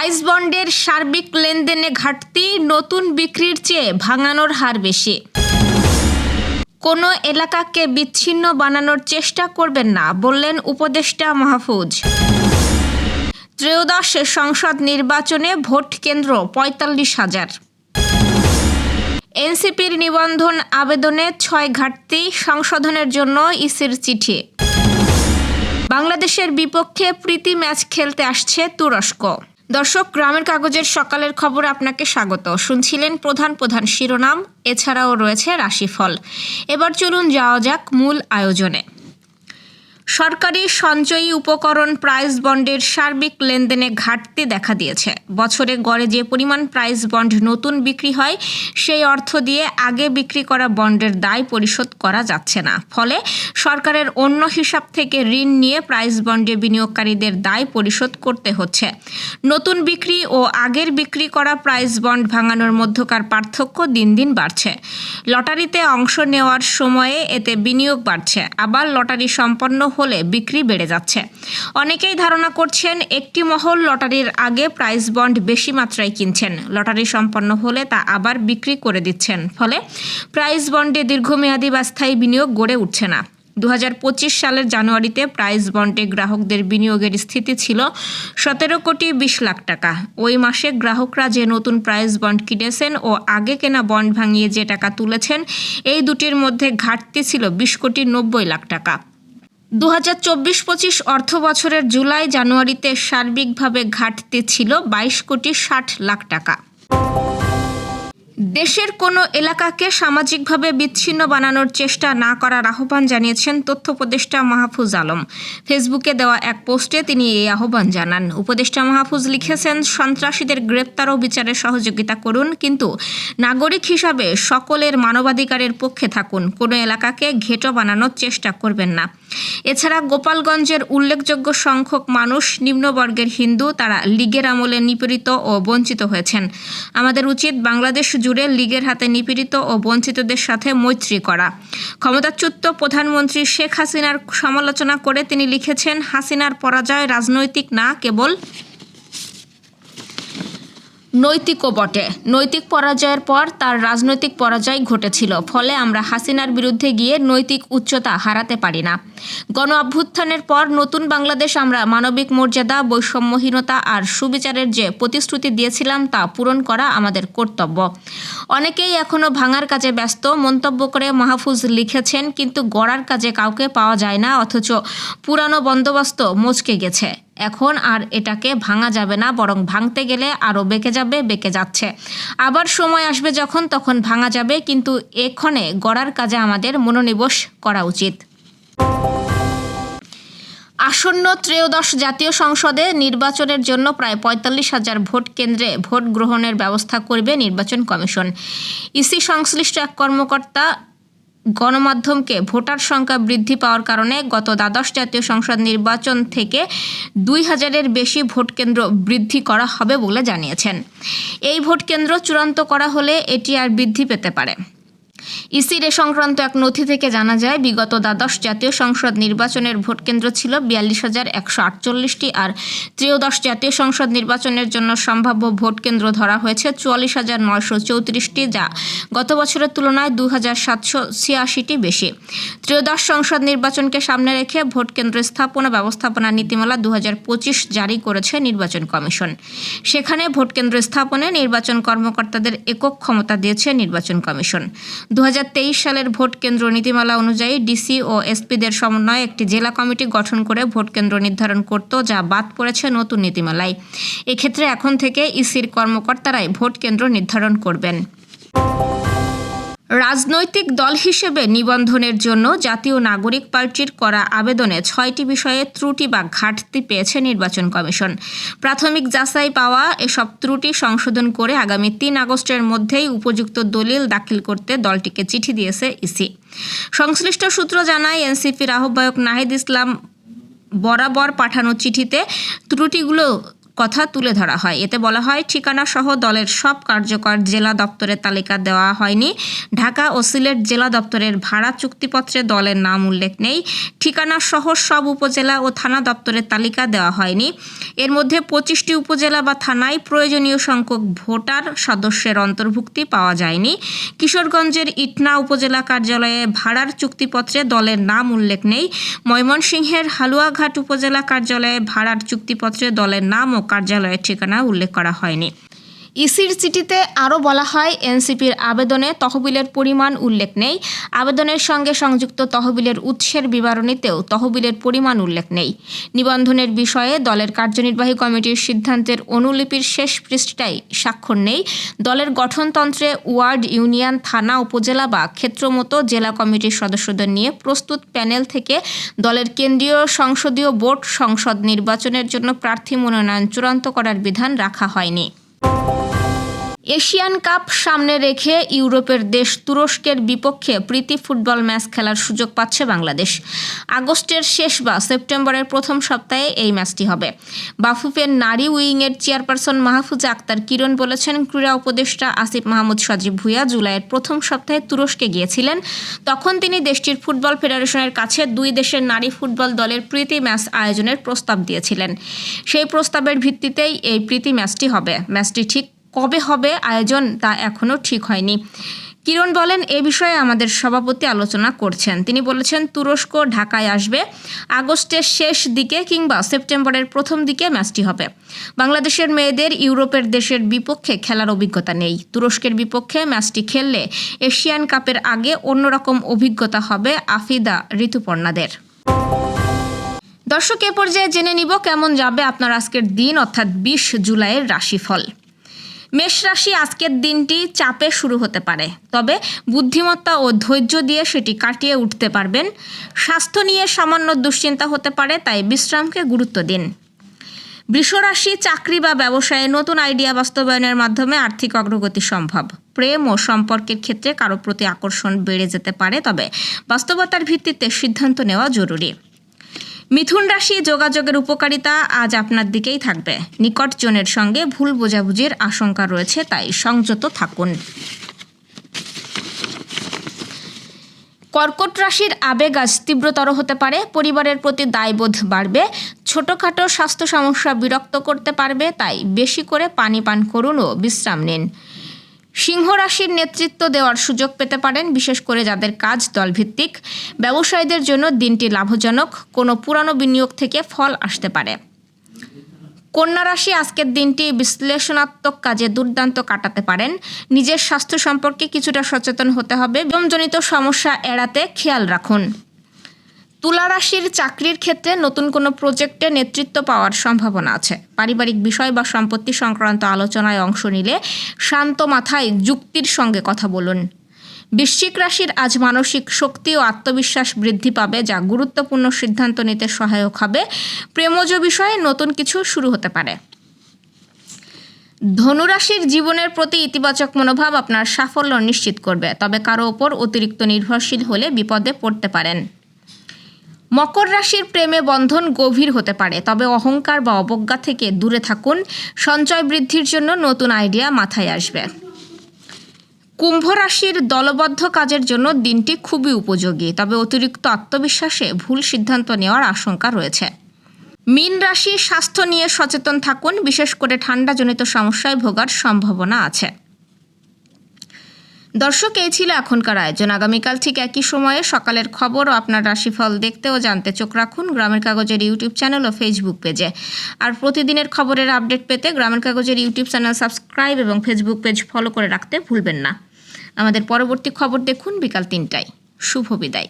Price বন্ডের সার্বিক লেনদেনে ঘাটতি, নতুন বিক্রির চেয়ে ভাঙানোর হার বেশি। কোনো এলাকাকে বিচ্ছিন্ন বানানোর চেষ্টা করবেন না, বললেন উপদেষ্টা মাহফুজ। ত্রয়োদশ সংসদ নির্বাচনে ভোট কেন্দ্র ৪৫,০০০। এনসিপির নিবন্ধন আবেদনে ৬ ঘাটতি, সংশোধনের জন্য ইসির চিঠি। বাংলাদেশের বিপক্ষে প্রীতি ম্যাচ খেলতে আসছে তুরস্ক। দর্শক, গ্রামের কাগজের সকালের খবর আপনাকে স্বাগত। শুনছিলেন প্রধান প্রধান শিরোনাম, এছাড়াও রয়েছে রাশিফল। এবার চলুন যাওয়া যাক মূল আয়োজনে। সরকারি সঞ্চয়ী উপকরণ প্রাইস বন্ডের সার্বিক লেনদেনে ঘাটতি দেখা দিয়েছে। বছরে গড়ে যে পরিমাণ প্রাইস বন্ড নতুন বিক্রি হয়, সেই অর্থ দিয়ে আগে বিক্রি করা বন্ডের দায় পরিশোধ করা যাচ্ছে না। ফলে সরকারের অন্য হিসাব থেকে ঋণ নিয়ে প্রাইস বন্ডে বিনিয়োগকারীদের দায় পরিশোধ করতে হচ্ছে। নতুন বিক্রি ও আগের বিক্রি করা প্রাইস বন্ড ভাঙানোর মধ্যকার পার্থক্য দিন দিন বাড়ছে। লটারিতে অংশ নেওয়ার সময়ে এতে বিনিয়োগ বাড়ছে, আবার লটারি সম্পন্ন হলে বিক্রি বেড়ে যাচ্ছে। অনেকেই ধারণা করছেন একটি মহল লটারির আগে প্রাইস বন্ড বেশি মাত্রায় কিনছেন, লটারি সম্পন্ন হলে তা আবার বিক্রি করে দিচ্ছেন। ফলে প্রাইস বন্ডে দীর্ঘমেয়াদী বা স্থায়ী বিনিয়োগ গড়ে উঠছে না। 2025 সালের জানুয়ারিতে প্রাইস বন্ডে গ্রাহকদের বিনিয়োগের স্থিতি ছিল 17,20,00,000 টাকা। ওই মাসে গ্রাহকরা যে নতুন প্রাইস বন্ড কিনেছেন ও আগে কেনা বন্ড ভাঙিয়ে যে টাকা তুলেছেন, এই দুটির মধ্যে ঘাটতি ছিল 20,90,00,000 টাকা। 2024-25 অর্থ বছরের জুলাই জানুয়ারিতে সার্বিকভাবে ঘাটতি ছিল 22,60,00,000 টাকা। দেশের কোনো এলাকাকে সামাজিকভাবে বিচ্ছিন্ন বানানোর চেষ্টা না করার আহ্বান জানিয়েছেন তথ্য উপদেষ্টা মাহফুজ আলম। ফেসবুকে দেওয়া এক পোস্টে তিনি এই আহ্বান জানান। উপদেষ্টা মাহফুজ লিখেছেন, সন্ত্রাসীদের গ্রেপ্তার ও বিচারে সহযোগিতা করুন, কিন্তু নাগরিক হিসাবে সকলের মানবাধিকারের পক্ষে থাকুন। কোনো এলাকাকে ঘেঁটো বানানোর চেষ্টা করবেন না। এছাড়া গোপালগঞ্জের উল্লেখযোগ্য সংখ্যক মানুষ নিম্নবর্গের হিন্দু, তারা লীগের আমলে নিপীড়িত ও বঞ্চিত হয়েছেন। আমাদের উচিত বাংলাদেশ জুড়ে লীগের হাতে নিপীড়িত ও বঞ্চিতদের সাথে মৈত্রী করা। ক্ষমতাচ্যুত প্রধানমন্ত্রী শেখ হাসিনার সমালোচনা করে তিনি লিখেছেন, হাসিনার পরাজয় রাজনৈতিক না, কেবল নৈতিকও বটে। নৈতিক পরাজয়ের পর তার রাজনৈতিক পরাজয় ঘটেছিল। ফলে আমরা হাসিনার বিরুদ্ধে গিয়ে নৈতিক উচ্চতা হারাতে পারি না। গণ অভ্যুত্থানের পর নতুন বাংলাদেশ আমরা মানবিক মর্যাদা, বৈষম্যহীনতা আর সুবিচারের যে প্রতিশ্রুতি দিয়েছিলাম তা পূরণ করা আমাদের কর্তব্য। অনেকেই এখনও ভাঙার কাজে ব্যস্ত মন্তব্য করে মাহফুজ লিখেছেন, কিন্তু গড়ার কাজে কাউকে পাওয়া যায় না, অথচ পুরানো বন্দোবস্ত মচকে গেছে। এখন আর এটাকে ভাঙা যাবে না, বরং ভাঙতে গেলে আরও বেঁকে যাবে, বেঁকে যাচ্ছে। আবার সময় আসবে যখন তখন ভাঙা যাবে, কিন্তু এক্ষণে গড়ার কাজে আমাদের মনোনিবেশ করা উচিত। আসন্ন ত্রয়োদশ জাতীয় সংসদে নির্বাচনের জন্য প্রায় ৪৫,০০০ ভোট কেন্দ্রে ভোট গ্রহণের ব্যবস্থা করবে নির্বাচন কমিশন। ইসি সংশ্লিষ্ট এক কর্মকর্তা গণমাধ্যমকে ভোটার সংখ্যা বৃদ্ধি পাওয়ার কারণে গত দ্বাদশ জাতীয় সংসদ নির্বাচন থেকে ২,০০০-এর বেশি ভোট কেন্দ্র বৃদ্ধি করা হবে বলে জানিয়েছেন। এই ভোট কেন্দ্র চূড়ান্ত করা হলে এটি আর বৃদ্ধি পেতে পারে। ইসির এ সংক্রান্ত এক নথি থেকে জানা যায়, বিগত দ্বাদশ জাতীয় সংসদ নির্বাচনের ভোটকেন্দ্র ছিল ৪২,১৪৮টি, আর ত্রয়োদশ জাতীয় সংসদ নির্বাচনের জন্য সম্ভাব্য ভোটকেন্দ্র ধরা হয়েছে ৪৪,৯৩৪টি, যা গত বছরের তুলনায় ২,৭৮৬টি বেশি। ত্রয়োদশ সংসদ নির্বাচনকে সামনে রেখে ভোটকেন্দ্র স্থাপনা ব্যবস্থাপনা নীতিমালা ২০২৫ জারি করেছে নির্বাচন কমিশন। সেখানে ভোটকেন্দ্র স্থাপনে নির্বাচন কর্মকর্তাদের একক ক্ষমতা দিয়েছে নির্বাচন কমিশন। ২০২৩ সালের ভোট কেন্দ্র নীতিমালা অনুযায়ী ডিসি ও এসপিদের সমন্বয়ে একটি জেলা কমিটি গঠন করে ভোট কেন্দ্র নির্ধারণ করত, যা বাদ পড়েছে নতুন নীতিমালায়। এক্ষেত্রে এখন থেকে ইসির কর্মকর্তারাই ভোট কেন্দ্র নির্ধারণ করবেন। রাজনৈতিক দল হিসেবে নিবন্ধনের জন্য জাতীয় নাগরিক পার্টির করা আবেদনে ৬টি বিষয়ে ত্রুটি বা ঘাটতি পেয়েছে নির্বাচন কমিশন। প্রাথমিক যাচাই পাওয়া এসব ত্রুটি সংশোধন করে আগামী ৩ আগস্টের মধ্যেই উপযুক্ত দলিল দাখিল করতে দলটিকে চিঠি দিয়েছে ইসি। সংশ্লিষ্ট সূত্র জানায়, এনসিপির আহ্বায়ক নাহিদ ইসলাম বরাবর পাঠানো চিঠিতে ত্রুটিগুলো কথা তুলে ধরা হয়। এতে বলা হয়, ঠিকানা সহ দলের সব কার্যকর জেলা দপ্তরের তালিকা দেওয়া হয়নি। ঢাকা ও সিলেট জেলা দপ্তরের ভাড়া চুক্তিপত্রে দলের নাম উল্লেখ নেই। ঠিকানা সহ সব উপজেলা ও থানা দপ্তরের তালিকা দেওয়া হয়নি। এর মধ্যে 25টি উপজেলা বা থানায় প্রয়োজনীয় সংখ্যক ভোটার সদস্যের অন্তর্ভুক্তি পাওয়া যায়নি। কিশোরগঞ্জের ইটনা উপজেলা কার্যালয়ে ভাড়ার চুক্তিপত্রে দলের নাম উল্লেখ নেই। ময়মনসিংহের হালুয়াঘাট উপজেলা কার্যালয়ে ভাড়ার চুক্তিপত্রে দলের নাম ও কার্যালয়ের ঠিকানা উল্লেখ করা হয়নি। ইসির চিঠিতে আরও বলা হয়, এনসিপির আবেদনে তহবিলের পরিমাণ উল্লেখ নেই। আবেদনের সঙ্গে সংযুক্ত তহবিলের উৎসের বিবরণীতেও তহবিলের পরিমাণ উল্লেখ নেই। নিবন্ধনের বিষয়ে দলের কার্যনির্বাহী কমিটির সিদ্ধান্তের অনুলিপির শেষ পৃষ্ঠায় স্বাক্ষর নেই। দলের গঠনতন্ত্রে ওয়ার্ড, ইউনিয়ন, থানা, উপজেলা বা ক্ষেত্রমতো জেলা কমিটির সদস্যদের নিয়ে প্রস্তুত প্যানেল থেকে দলের কেন্দ্রীয় সংসদীয় বোর্ড সংসদ নির্বাচনের জন্য প্রার্থী মনোনয়ন চূড়ান্ত করার বিধান রাখা হয়নি। এশিয়ান কাপ সামনে রেখে ইউরোপের দেশ তুরস্কের বিপক্ষে প্রীতি ফুটবল ম্যাচ খেলার সুযোগ পাচ্ছে বাংলাদেশ। আগস্টের শেষ বা সেপ্টেম্বরের প্রথম সপ্তাহে এই ম্যাচটি হবে। বাফুফের নারী উইংয়ের চেয়ারপারসন মাহফুজা আক্তার কিরণ বলেছেন, ক্রীড়া উপদেষ্টা আসিফ মাহমুদ সজীব ভুঁইয়া জুলাইয়ের প্রথম সপ্তাহে তুরস্কে গিয়েছিলেন। তখন তিনি দেশটির ফুটবল ফেডারেশনের কাছে দুই দেশের নারী ফুটবল দলের প্রীতি ম্যাচ আয়োজনের প্রস্তাব দিয়েছিলেন। সেই প্রস্তাবের ভিত্তিতেই এই প্রীতি ম্যাচটি হবে। ম্যাচটি ঠিক কবে হবে আয়োজন তা এখনও ঠিক হয়নি। কিরণ বলেন, এ বিষয়ে আমাদের সভাপতি আলোচনা করছেন। তিনি বলেছেন, তুরস্ক ঢাকায় আসবে। আগস্টের শেষ দিকে কিংবা সেপ্টেম্বরের প্রথম দিকে ম্যাচটি হবে। বাংলাদেশের মেয়েদের ইউরোপের দেশের বিপক্ষে খেলার অভিজ্ঞতা নেই। তুরস্কের বিপক্ষে ম্যাচটি খেললে এশিয়ান কাপের আগে অন্যরকম অভিজ্ঞতা হবে আফিদা ঋতুপর্ণাদের। দর্শক, এ পর্যায়ে জেনে নিব কেমন যাবে আপনার আজকের দিন, অর্থাৎ 20 জুলাইয়ের রাশিফল। মেষ রাশি, আজকের দিনটি চাপে শুরু হতে পারে, তবে বুদ্ধিমত্তা ও ধৈর্য দিয়ে সেটি কাটিয়ে উঠতে পারবেন। স্বাস্থ্য নিয়ে সামান্য দুশ্চিন্তা হতে পারে, তাই বিশ্রামকে গুরুত্ব দিন। বৃষ রাশি, চাকরি বা ব্যবসায়ে নতুন আইডিয়া বাস্তবায়নের মাধ্যমে আর্থিক অগ্রগতি সম্ভব। প্রেম ও সম্পর্কের ক্ষেত্রে কারো প্রতি আকর্ষণ বেড়ে যেতে পারে, তবে বাস্তবতার ভিত্তিতে সিদ্ধান্ত নেওয়া জরুরি। মিথুন রাশি, যোগাযোগের উপকারিতা আজ আপনার দিকেই থাকবে। নিকটজনের সঙ্গে ভুল বোঝাবুঝির আশঙ্কা রয়েছে, তাই সংযত থাকুন। কর্কট রাশির আবেগ আজ তীব্রতর হতে পারে। পরিবারের প্রতি দায়বোধ বাড়বে। ছোটখাটো স্বাস্থ্য সমস্যা বিরক্ত করতে পারবে, তাই বেশি করে পানি পান করুন ও বিশ্রাম নিন। সিংহ রাশির নেতৃত্ব দেওয়ার সুযোগ পেতে পারেন, বিশেষ করে যাদের কাজ দলভিত্তিক। ব্যবসায়ীদের জন্য দিনটি লাভজনক। কোনো পুরানো বিনিয়োগ থেকে ফল আসতে পারে। কন্যা রাশি, আজকের দিনটি বিশ্লেষণাত্মক কাজে দুর্দান্ত কাটাতে পারেন। নিজের স্বাস্থ্য সম্পর্কে কিছুটা সচেতন হতে হবে। ব্যায়ামজনিত সমস্যা এড়াতে খেয়াল রাখুন। তুলা রাশির, চাকরির ক্ষেত্রে নতুন কোনো প্রজেক্টে নেতৃত্ব পাওয়ার সম্ভাবনা আছে। পারিবারিক বিষয় বা সম্পত্তি সংক্রান্ত আলোচনায় অংশ নিলে শান্ত মাথায় যুক্তির সঙ্গে কথা বলুন। বৃশ্চিক রাশির, আজ মানসিক শক্তি ও আত্মবিশ্বাস বৃদ্ধি পাবে, যা গুরুত্বপূর্ণ সিদ্ধান্ত নিতে সহায়ক হবে। প্রেমজ বিষয়ে নতুন কিছু শুরু হতে পারে। ধনুরাশির, জীবনের প্রতি ইতিবাচক মনোভাব আপনার সাফল্য নিশ্চিত করবে, তবে কারো ওপর অতিরিক্ত নির্ভরশীল হলে বিপদে পড়তে পারেন। মকর রাশির, প্রেমে বন্ধন গভীর হতে পারে, তবে অহংকার বা অবজ্ঞা থেকে দূরে থাকুন। সঞ্চয় বৃদ্ধির জন্য নতুন আইডিয়া মাথায় আসবে। কুম্ভ রাশির, দলবদ্ধ কাজের জন্য দিনটি খুবই উপযোগী, তবে অতিরিক্ত আত্মবিশ্বাসে ভুল সিদ্ধান্ত নেওয়ার আশঙ্কা রয়েছে। মীন রাশি, স্বাস্থ্য নিয়ে সচেতন থাকুন, বিশেষ করে ঠান্ডাজনিত সমস্যায় ভোগার সম্ভাবনা আছে। দর্শক, এই ছিল এখনকার আয়োজন। আগামীকাল ঠিক একই সময়ে সকালের খবর ও আপনার রাশিফল দেখতে ও জানতে চোখ রাখুন গ্রামের কাগজের ইউটিউব চ্যানেল ও ফেসবুক পেজে। আর প্রতিদিনের খবরের আপডেট পেতে গ্রামের কাগজের ইউটিউব চ্যানেল সাবস্ক্রাইব এবং ফেসবুক পেজ ফলো করে রাখতে ভুলবেন না। আমাদের পরবর্তী খবর দেখুন বিকাল 3টায়। শুভ বিদায়।